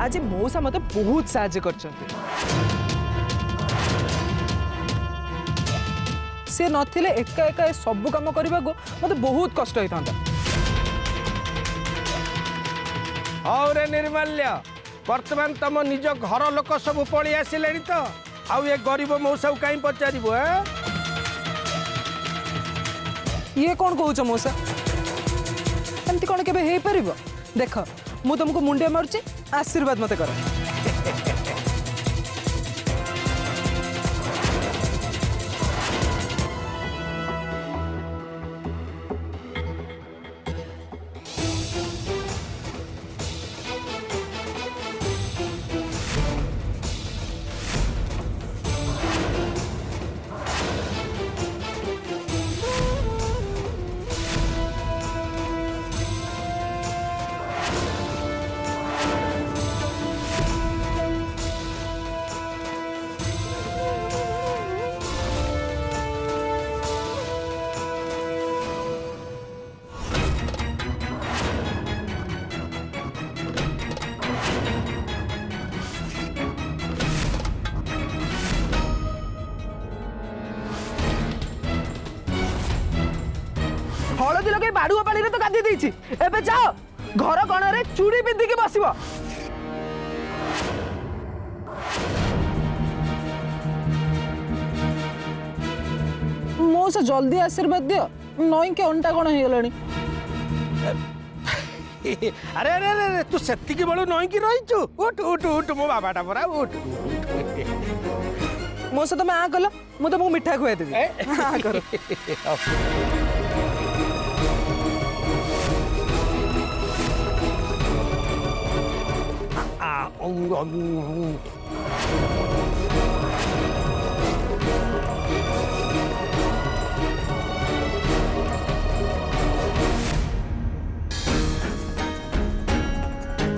आज मौसा मत बहुत साहाଯ୍य कर से नथिले एका एका सब काम करने को मत बहुत कष्ट होता। हाँ रे निर्माल्य, वर्तमान तुम निज घर लोक सब पलि आसिले तो आउ ये गरीब मौसा कहीं पचार ये कौन कौच मौसा एमती कौन केबे हे परिबो? देख मु तुमको मुंडिया मारुची, आशीर्वाद मत कर। हलदी लगे बाड़ुआ पानी तो गाधी देछि। एबे जाओ घर कणरे चूड़ी पिंधिकी बसिबो। मौसा जल्दी आशीर्वाद दियो, नई के अंटा कौन हो गलानी। अरे अरे अरे तू सेतिकी बळु नई की रहिछु। उठ उठ उठ मो बाबाटा परा उठ। मौसा तुम आ कल मु तुमको मिठा खुआ देबी। आ करो।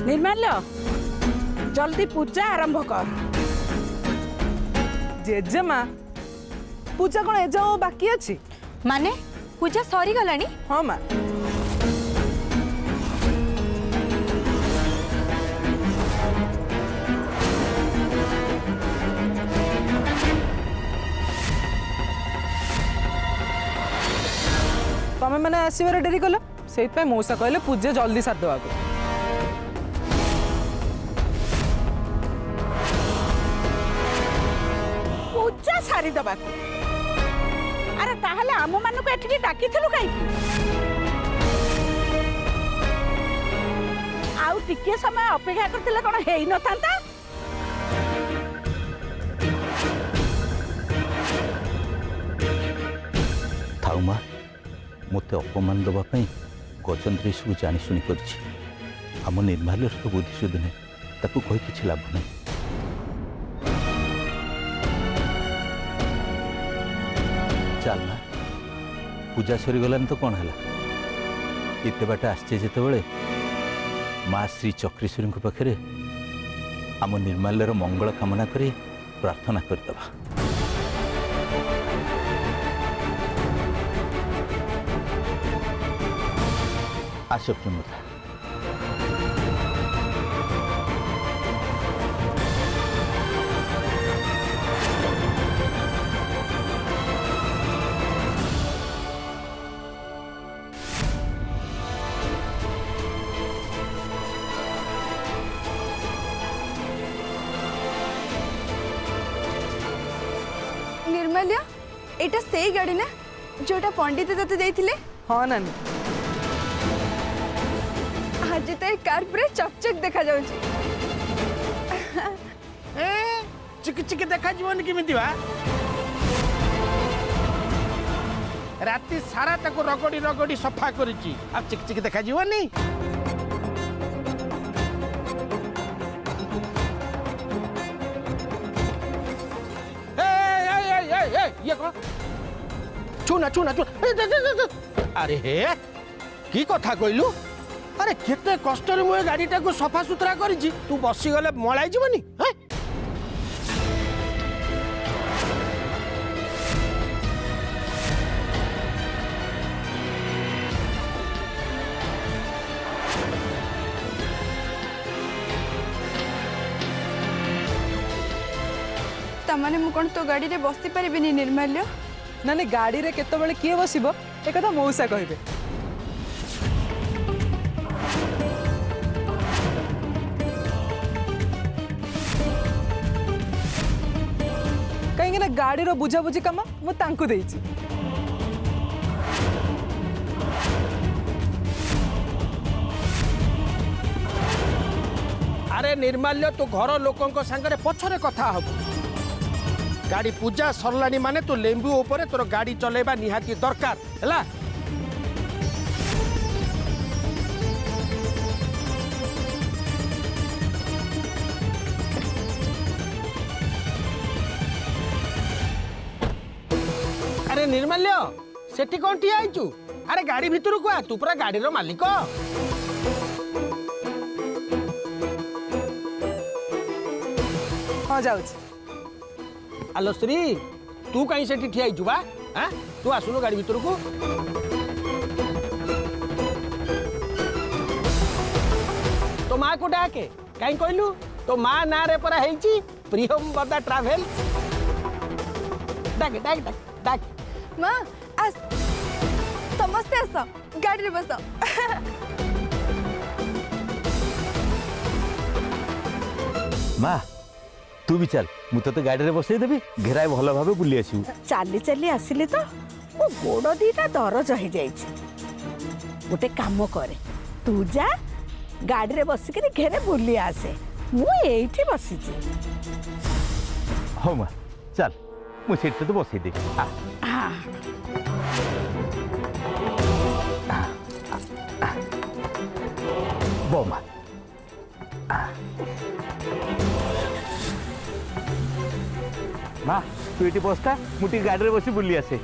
निर्माल्य जल्दी पूजा आरंभ कर। जेजेमा पूजा कौन एजा बाकी अच्छी? माने पूजा सरी गलानी? हाँ माँ। तमें मैंने आसबार डेरी कल से मौसा कहले पूजा जल्दी सारी देवा। पूजा सारी दबा। अरे ताहले आम मानू को एठिकी डाकिथिलु काई? आउ टिके समय अपेक्षा करथिले कोन हेई न थांता? थाउ माँ, मत अपमान दवाई गजंत्री सब जाशुणी करम निर्माल्यर तो बुद्धि सुधु नहीं, ताकू कही किसी लाभ नहीं। चल ना पूजा सरी गलानी तो कौन है इतने बाट आसचे जिते माँ श्री चक्रेश्वरी पाखे आम निर्माल्यर मंगल कामना करी प्रार्थना करदबा। आस प्रेमता। निर्मल्य एटा सेई गाड़ी ना जोटा पंडित तते देथिले? हाँ नानी। आज तो कार पूरा चकचक देखा जाउची। चिक चिक देखा जीवन किमिति बा? राति सारा ताको रगड़ी रगड़ी सफा करिची आ चिक चिक देखा जीवनी। ये कौन? चुना चुना चुना। अरे हे की कथा कहलु? अरे केते कष्ट रे मु गाड़ीटा को सफा सुतरा करिची, तू बसी गले मळाई जीवनी। तामाने मु कोन तो गाड़ी रे बसि परिबिनी निर्माल्य ना नहीं गाड़ी रे केतबेले किए बसिबो ए कथा मौसा कहबे। कहीं ना गाड़ी रो बुझाबुझी काम मु तांकु देइछि। अरे निर्माल्य तू घर लोकों सांगरे पछरे कथा हब गाड़ी पूजा सरलानी माने तू लेंबू ऊपर तोर गाड़ी चलेबा निहाती दरकार हैला। अरे निर्माल्य सेठी कौन ठिया आइचु? अरे गाड़ी भितर को आ, तू पूरा गाड़ी रो मालिक। हाँ जाउछि। आलो श्री तू कहीं सेठी ठिया आइचु बा? हां तू आसुनो गाड़ी भितर को। तो माँ को डाके कहीं कहलु तो माँ ना रे परा हेची प्रियम बदा ट्रैवल डाके डाके डाके डाके माँ आस समस्ते आस गाड़ी रे बस। माँ तू भी चल मु तो गाड़ी रे बसई देबी घेराए भल भाबे बुली आसीबू। चाली चाली आसिली तो मो गोड़ दीटा दरज हो जाइछि। गोटे काम करे तू जा गाड़ी रे बसिक घेरे बुली आसे मु एठी बसिछि। हो माँ चल मु सीट तो बसई दे। हाँ बो माँ माँ तू ये बसता मुझे गाड़ी रे बसी बुली आसे।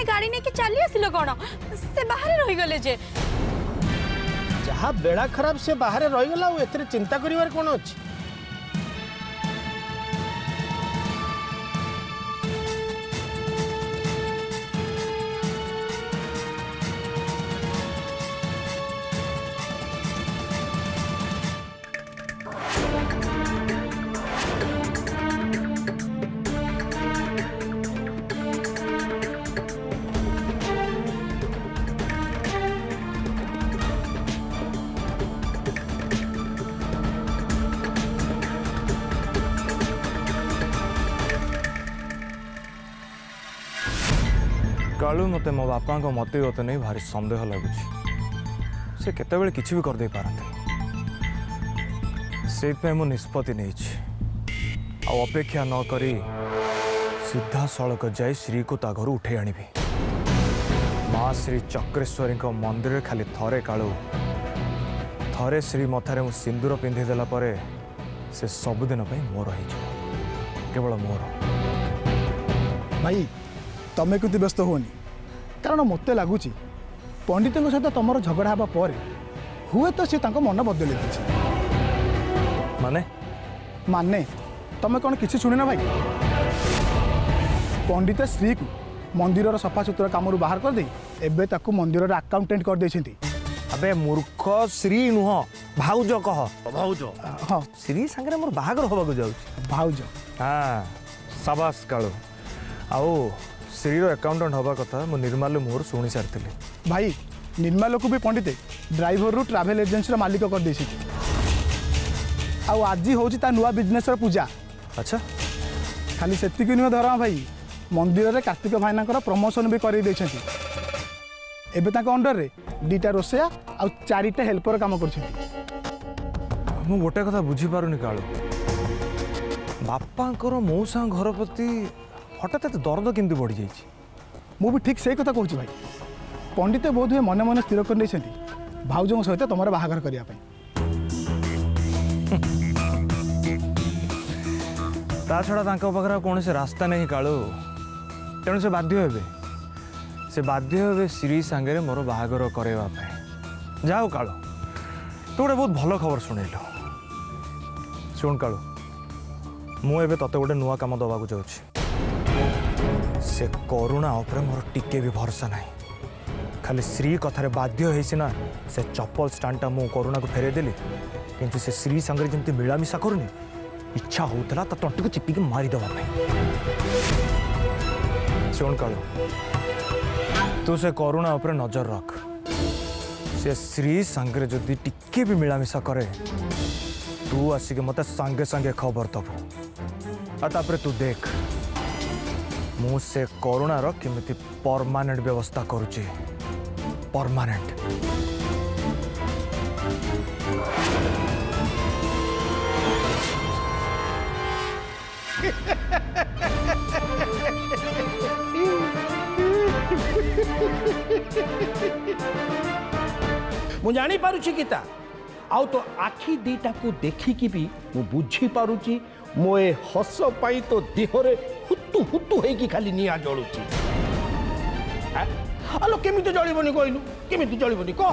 गाड़ी नहीं कि चली आसिल कौन से बाहर रही गले जे जहाँ बेड़ा खराब से बाहर रहीगला एते चिंता करिवार कोन अछि। कालू मते मो बापा को मत गत नहीं भारी संदेह लगुच से केतबेले किछि भी कर दे पारते से मु निष्पत्ति नहीं अपेक्षा न करी सीधा सड़क जाई श्री को ता घर उठे आनी माँ श्री चक्रेश्वरी मंदिर खाली थरे कालू थरे श्री मथारे मु सिंदूर पिंधिदेला से सबुदिन मोर हो केवल मोर। भाई तमें किंतु व्यस्त होनी कारण मत लगुच पंडित सहित तुम झगड़ा हाँ पर हुए तो सी मन बदल माने माने तमें कौन किसी शुणी ना भाई पंडित श्री को मंदिर सफा सुतरा काम बाहर कर दे एबे ताकू मंदिर अकाउंटेंट कर देछंती। अबे मूर्ख श्री नुह भाउज कह भाउज हाँ श्री सांगे मोर बाहागर होबाक जाउछि भाउज। हाँ साबास कालू आओ श्रीर अकाउंटेंट हवा कथा मो निर्माल्य मोर शुणी सारी भाई निर्माल को भी पंडित ड्राइवर रु ट्रैवल एजेंसी मालिक कर देछि आज होची ता नुआ बिजनेस पूजा। अच्छा खाली सेतिक नुह धरमा भाई मंदिर रे कार्तिक भाईना प्रमोशन भी कर देछंती एबे ताक अंडर रे 2टा रोसैया आ 4टा हेल्पर काम करछंती। मु गोटे कथा बुझी पारुनी कालू बापांकर मौसा घर प्रति हठात दर्द केमती बढ़ी जाइछि। मु भी ठीक से कथा कहूँ भाई पंडित बोध हुए मने मने स्थिर कर भाउजों सहित तुम बाहागर करने ता छड़ा तांको पाखरे कौन से रास्ता नहीं कालू तेणु से बाध्य हे श्री सांगे मोर बाहागर करवा जाओ कालू तू गोटे बहुत भल खबर शुणेलु शुण कालू मुझे तते गोटे नुआ काम दबा जाऊँ से करुणा उपरे मोर टिके भी भरोसा नहीं खाली श्री कथार बाध्य होना से चप्पल स्टाण्डटा मु करुणा को फेरे देली किंतु से श्री संगे जमी मिलामिशा करूनी इच्छा होता ता तंटी को चिपिकी मारिदेवा शुण कालू तू से करुणा उपरे नजर रख से श्री संगे जदि टिके भी मिलामिशा करे तू आसिक मत सांगे सांगे खबर दबु तापर तू देख मु से करुणार केमिति परमानेंट व्यवस्था करुची परमानेंट मु जानी पारुछि गीता आउ तो आखि दीटा को देखिकी भी मु बुझी पारुछि मोए हस पाई तो देहरे हुतु हुतु हेकी खाली निया जळुछि आलो केमिति जळिबनी कहलु केमिति जळिबनी कह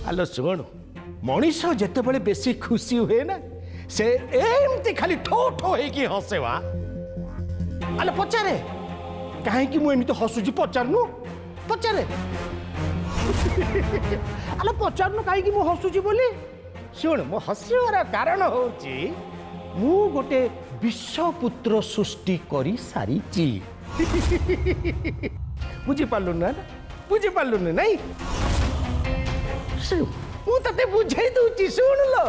आलो सुण मनीष जेते बेले बेसी खुशी हुए ना से एमती खाली ठो ठो हेकी हसेवा आलो पचारे काहे कि मु एमिति हसुछि पचारनु पचारे आलो पचारनु काहे कि मु हसुछि बोली शुण मो हसिବାର कारण होची मु गोटे विश्वपुत्र सृष्टि करी सारीची बुझी पालु ना बुझी पालु ना नहीं मु तते बुझाई दउची सुन लो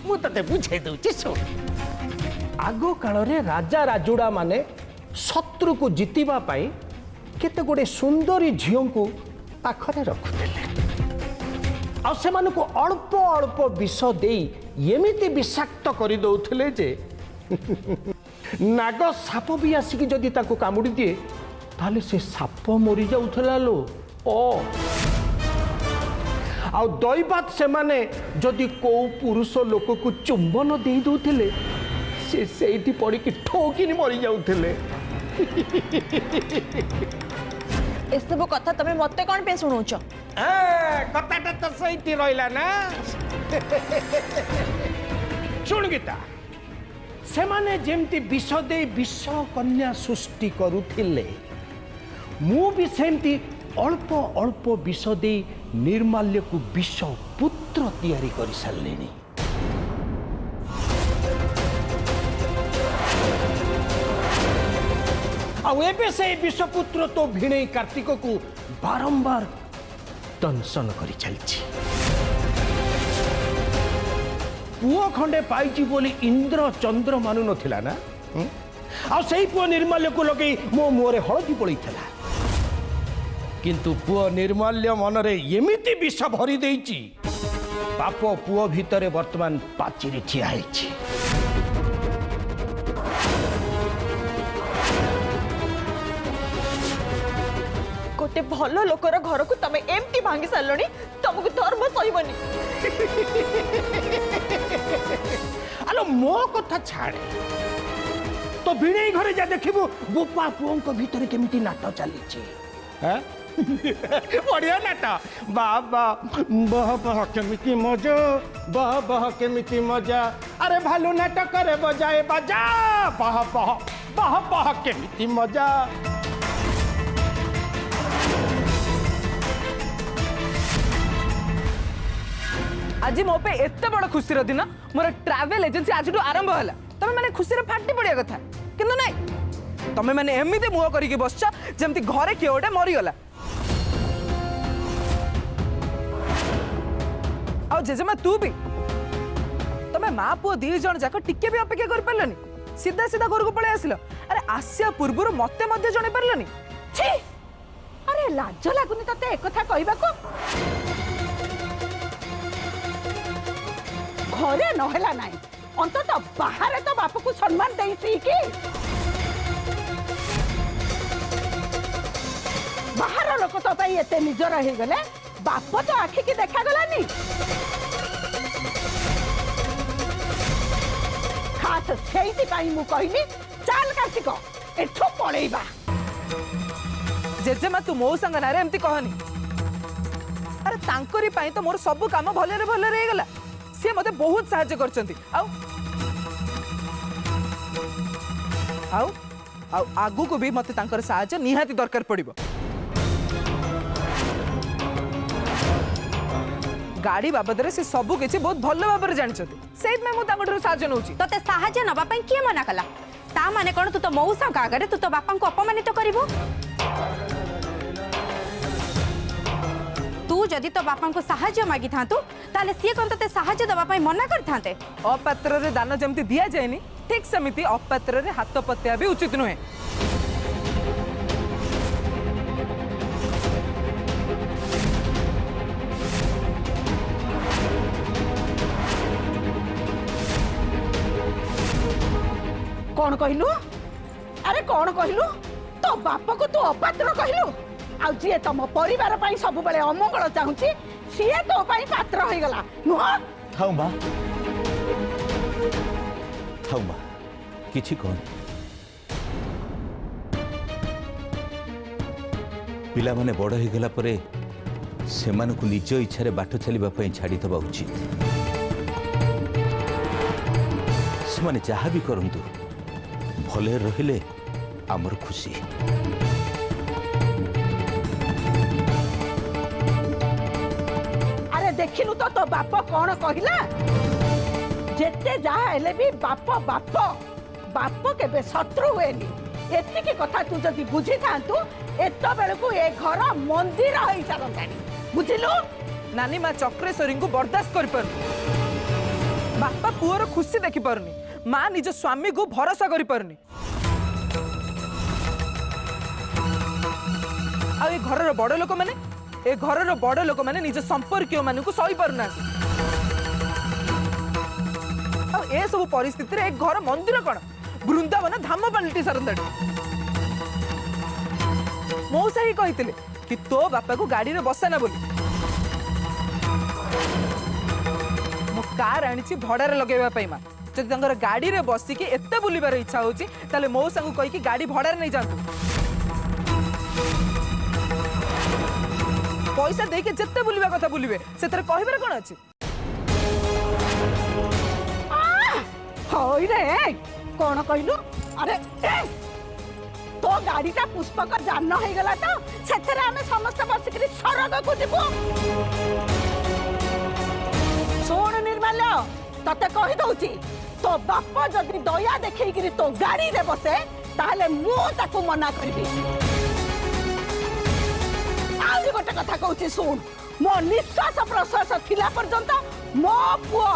मु तते बुझाई दउची सुन आगो काल रे राजा राजुड़ा माने शत्रु को जितिबा पाई केते गोटे सुंदरी झियो को पाखरे रखुतेले आ सेमानकु को अल्प अल्प विष देई एमिति विषाक्त कर दउथिले जे नाग साप भी आसिक जदि ताको कामुड़ी दिए ताले से साप मरी जाउथला लो ओ आ दैवात से माने जदि को पुरुष लोक को चुंबन दे दउथिले से सेठी पड़ी कि ठोकिनी मरी जाउथिले ए सब कथा तमे मते कोन पे सुनौछ कथाटा तो सही रहा ना शुण गीता से माने जेमती विष दे विष कन्या सृष्टि करुथिले मु भी सेमती अल्प अल्प विष दे निर्माल्य को विष पुत्र तैयारी कर सारलेनी आबे से विषपुत्र तो भिणे कार्तिक को बारंबार दंशन कर चलछि पुओ खंडे पाइछि बोली इंद्र चंद्र मानु नथिला ना आ सेही पुओ निर्माल्य को लगे मो मुहरे हळदी पड़ीथिला किंतु पुओ निर्माल्य मनरे एमिति विष भरी देइछि बाप पुओ भितरे वर्तमान पाचिरी ठिया हैछि गोटे भल लोकर घर को तमे एमती भांगी सारलणी तुमको धर्म सहीबनी आलो मो कथा छाड़े तो भिणे घरे जा देखिबु बोपा पुओं भीतर केमिति नाट चली बढ़िया नाट वाह वाह बह बह केमिति मजा बह बह केमिति मजा अरे भालू नाट करे बजाए बाजा बह बह बह बह केमिति मजा आज मो पे एते बड़ खुशी दिन मोर ट्रैवल एजेंसी आज आरंभ है तुम मैंने खुशी फाटी पड़ा कथा किंतु नहीं तुम मैंने एमती मुह करके बसछ जमती घरे किए गोटे मरीगला आ जेजेमा तू भी तुम्हें माँ पुओ दी जन जाक टिके भी अपेक्षा कर पारलनी सीधा सीधा घर को पळे आसिल अरे आसिया पूर्व मते मध्य जणे पारलनी छी अरे लाज लागुनी तते एक कथा कहबाको घरे नहला नाई अंतत बाहर तो बाप को सम्मान दे कि बाहर लोक तो एते निजर हो गले बाप तो आखि की देखा गलानी खास से मु कहनी चल कार्तिक एठो पळेबा। जेजेमा तू मो संग नारे एमती कहनी। अरे तांकरी पाई तो मोर सब काम भले रे गला। से मते बहुत सहायता करचंती। आउ आगु को भी मते तांकर सहायता निहाती दरकार पड़िबो। गाड़ी बाबद से सब किसी बहुत भल भाव जानते से मु साहय नौची। तोते साहाय्य नबा पई किए मना कला? ता माने कोन तू तो मौसा आगे तू तो बापा को अपमानित करिवो? तू जदि तो बापा को साहाय्य मागी थांतु ताले सी कोन तोते साहाय्य दबा पई मना कर थांते? अपात्र रे दान जमती दिया जाएनी ठीक समिति अपात्र रे हाथ पत्या भी उचित नुहे। कौन कहलु? अरे कौन कहलु? तो बाप को तू अपात्र कहलु? आ जी तुम परिवार पई सब बेले अमंगल चाहूची सी तो पई पात्र हो गला नुह? थाउ मां किछि कोन पिला माने बड़ हो गला परे सेमान को निज इच्छा रे बाट चलिबा पई छाडी दबा उचित। सेमाने जहा भी करंतु भले रहिले आमर खुशी। अरे देखिलु तो बाप कौन कहला? जेते जहा हेले भी बाप बाप बाप केबे शत्रु हुएनी। एतिकी कथा तू जदि बुझी थांतु एत बेलकु ए घर मंदिर होई सारंतानी। बुझिलु? नानी माँ चक्रेश्वरी को बर्दाश्त कर पारनी। बापा पुअर खुशी देखि पारनी। माँ निज स्वामी को भरोसा करि पारनी। आ ए घरर बड़ लोक माने निज संपर्कीय मान को सही पारना। आ ए सब परिस्थिति रे एक घर मंदिर कौन वृंदावन धाम पलटि सारंताड़ी। मौसा ही कहिथिले कि तो बापा को गाड़ी रे बसाना बोली। मो कार आनी भड़ार लगेवा पाई माँ जब तंगर गाड़ी रे बसिकी एते बुलिबार इच्छा होची ताले मो संग कहि कि गाड़ी भड़ार नहीं जातु। पैसा देके जत्ते बुलिबा कथा बुलिबे सेतरे कहिबार कोन अछि? होई रे कौन कहलु? अरे तो गाड़ीटा पुष्पक जान हो गला तो सेथरे हमें समस्त बसिक स्वर्ग को जीवु। सुन निर्मल्य तते कहि दउची तो बाप जदि दया देखैगिरी तो गाड़ी रे बसे ताहले मु ताकू मना करबी। आउरी गोटे कथा कहूची सुन मो निश्वास प्रश्वास थिला पर्यंत मो पुओ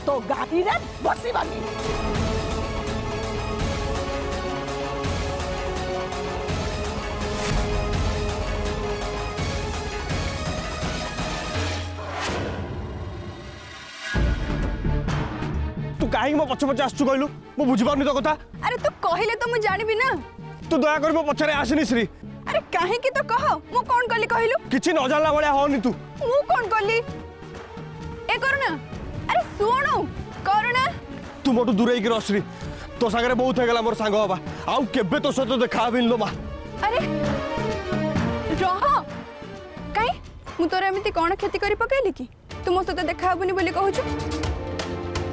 तो गाड़ी रे बसिबानी। तू कहीं मो पछ पछ आसु कहलु मु बुझी पाउनी तो कथा। अरे तू कहले तो मु जानिबी ना। तू दया कर मो पछरे आसनी श्री। अरे काहे की तो कह मु कोन कली कहलु? किछि न जानला भलिया होनी तू। मु कोन कली? ए करुणा अरे सुनो करुणा तू मोटू दूर ही रश्री तो सागरे बहुत हेगला मोर सांग बाबा आउ केबे तो सतो देखा बिन लो मा। अरे रह काई मु तोर एमिति कोन खेती करी पकेली कि तू मो सते देखा हबनी बोली कहूछु?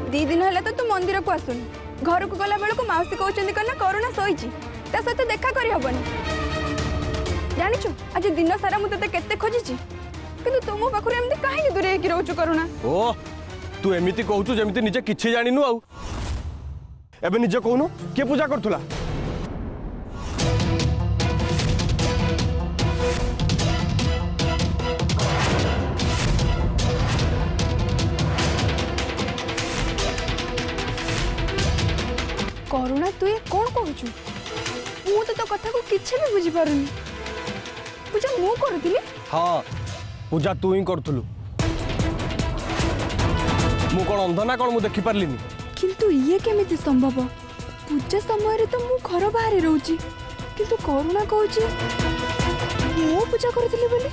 2 दिन हला तो तू मंदिर को आसुनी घर को गला बेल को माउसी कहउचंदी करना करुणा सोईची ता सते देखा करी हबनी। जानिछु आज दिन सारा मु तते केते खोजिची किंतु तुम पाखुर एमिति काहे दूरे की रहउछु करुणा? ओ तू एमिति कहूछु जेमिति निजे किछि जानिनु आउ एबे निजे कहूनु के पूजा करथुला? करुणा तू ये कौन कहूछु? मु तो कथा को किछि भी बुझी पारुनी। पूजा मु करथिली? हाँ पूजा तू ही करथुलु। मु कोन अंध ना कोन मु देखि पारलिनी? किंतु ये केमिति संभव? पूजा समय रे तो मु घर बाहर रहउची किंतु करुणा कहूची मु पूजा करथिली बोली।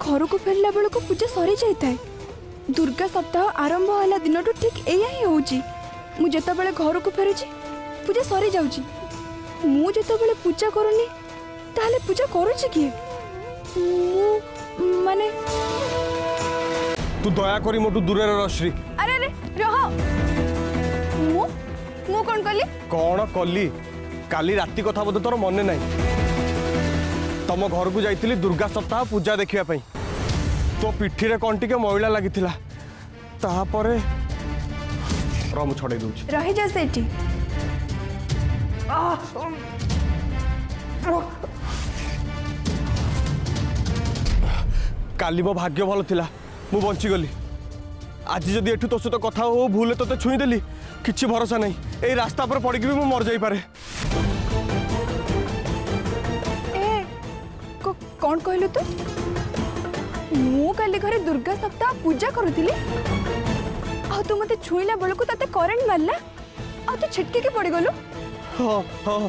घर को फेरला बेल को पूजा सरी जाए दुर्गा सप्ताह आरंभ होला दिन ठीक एया ही होची मु जेतेबेले घर को फेरुची पूजा सरी जाउची मु जेतेबेले पूजा करूनी ताले पूजा करूची किए मु माने तू दया करी मोटू दूरे रह श्री। अरे अरे रह मु मु कोन कली कौन कली काली राति कथा बोध तोर मन ना तम घर को जाइली दुर्गा सप्ताह पूजा देखिया पई तो पिठी रे कौन टिके मैला लगी तापरे रम छड़े दूची रही जा सेठी काली मो भाग्य भल थिला मु बंची गली आज जदि एठू तो सहित कथा हो भूले तोते छुई देली किछि भरोसा नहीं ए रास्ता पर पड़की भी मु मर जाई पारे। ए कौन कहलु तू मु काली घरे दुर्गा सप्ताह पूजा करूथिली आ तू मते छुईला बेल को तते करंट मारला आ तू छिटके के पड़ी गलु हाँ हाँ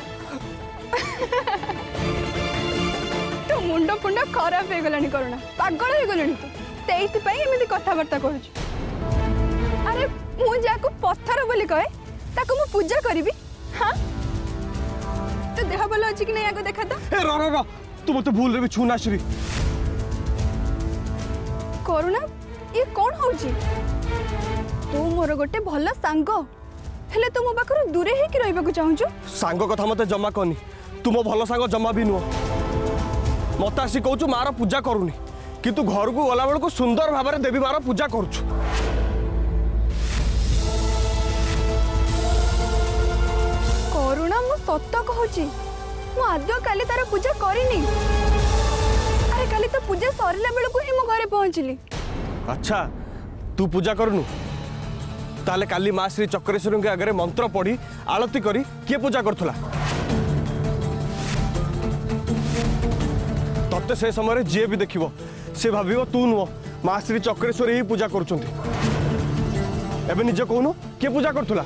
तो मुंड फुंड खराब हो गलानी करुणा पागल हो गलानी तू तेईति पई एमिति कथाबार्ता करूछ अरे मु जाको पत्थर बोली कहे ताको मु पूजा करबी हां तो देह भलो अछि कि नै आगो देखा तो ए रो तू मते भूल रे भी छूना श्री करुणा ये कौन होची तू मोर गोटे भल सांग हेले तू मो पाखरु दूरे ही कि रहबा को चाहूछु सांग कथा मते जमा करनी तू मो भल सांग जमा भी नुह मत आसी कहूँ मार पूजा करूनी किंतु घर को गला बेलू सुंदर भाव में देवी मार पूजा करुछु करुणा मु सत कहूची मु आदौ काली तार पूजा करिनी अरे काली तो पूजा सरिला बेलू ही मो घरे पहुंचली अच्छा तू पूजा करनु ताले काली माँ श्री चक्रेश्वरी के आगे मंत्र पढ़ी आलती करी किए पूजा करुला तत्ते से समय जी भी देखिबो से भाविबो तू नुह माँ श्री चक्रेश्वरी ही पूजा करुचंती एबे निजे कहूनु किए पूजा करुला